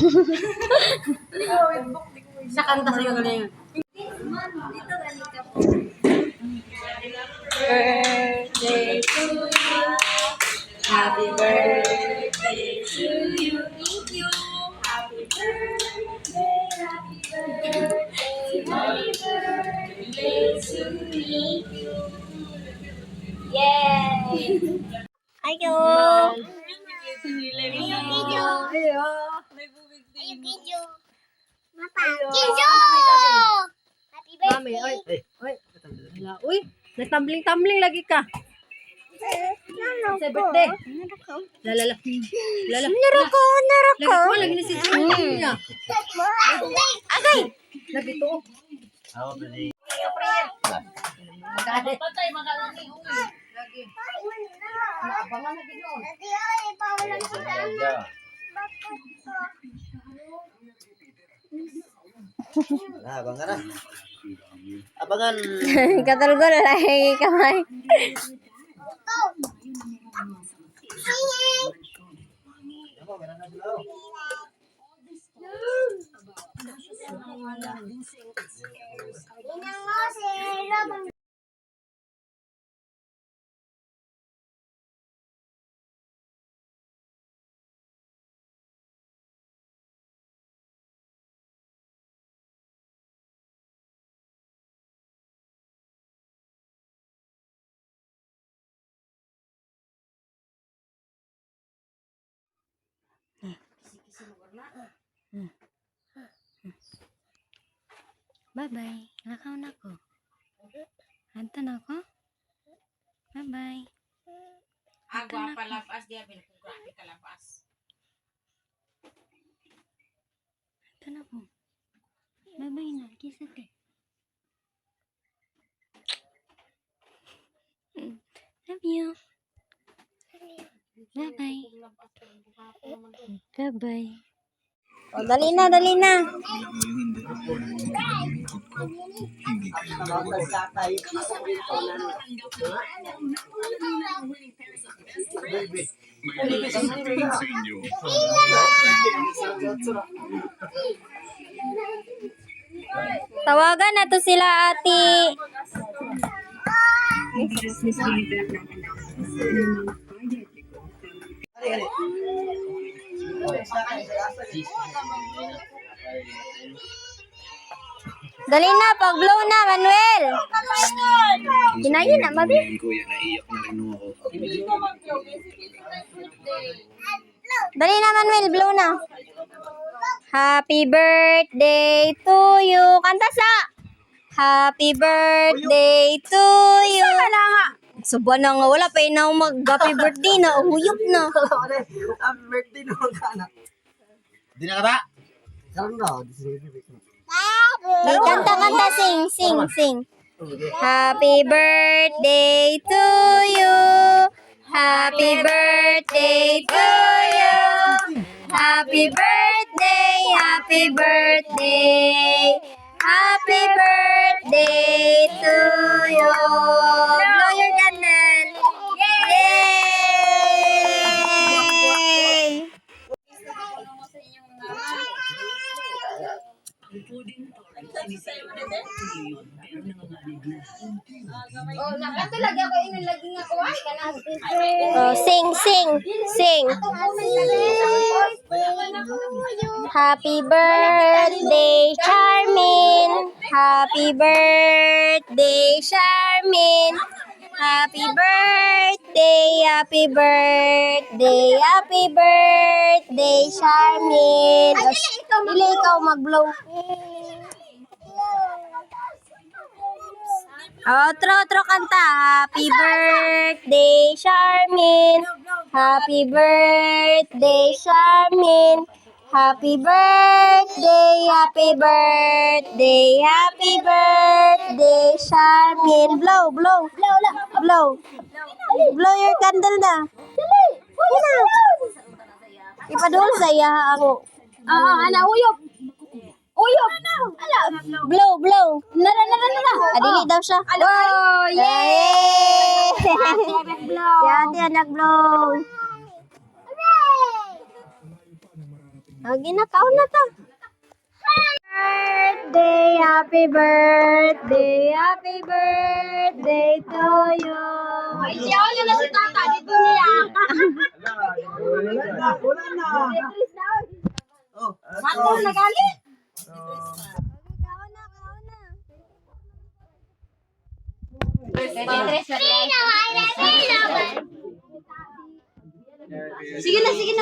Sa kanta sa'yo galing. Birthday to you. Happy birthday to you. Thank you. Happy birthday. Happy birthday. Happy birthday to you. Yay! Ayo. Ayo. Ayo Kinjo. Mapa. Kinjo! Happy Mami, birthday. oy. Uy, nagtumbling-tumbling lagi ka. Sa birthday. Lala. Narako. Lagi ko, lagi na si niya. Agay. Lagi to. Patay, magalani. Lagi. Abangan lagi noon. Ate, ay, paulan ko sana. Abangan na. Abangan. Katulgol lagi kamay. Bye-bye. Nakaw na ko. Hanto na ko. Bye-bye. Agua palapas dia pinagkukuha di kalapas. Hanto na ko. Bye-bye na. Kisa te. Love you. Bye-bye. Bye-bye. Oh, dali na. Tawagan na to sila, ate. Dali na, pag-blow na, Manuel. Ginayin na, mabi. Kuya, naiyak na rin ako. Dali na, Manuel, blow na. Happy birthday to you. Kanta sa. Happy birthday to you. Wala nga. Subuan na nga, wala pa na mag-happy birthday na. Uhuyok na. Happy birthday naman ka na. Di na kata? Karoon na. Kanta, sing. Happy birthday to you. Happy birthday to you. Happy birthday, happy birthday. Happy birthday to you. Blow your candle. Yay! Oh, sing. Happy birthday, Charmin. Happy birthday, Charmin. Happy birthday, happy birthday, happy birthday, Charmin. Dili ikaw mag-blow. Otro kanta. Happy birthday, Charmin. Happy birthday, Charmin. Happy birthday, happy birthday, happy birthday, Charmin. Blow. Blow your candle na. Ipadul saya ang uyok. Blow. Adili daw siya. Oh, yay! Si ate nag-blow. Lagi na, kaon na to. Happy birthday to you. Ay, siya ulit na si tata. Dito niya. Wala na. Mato na gali. Sige na, sige na.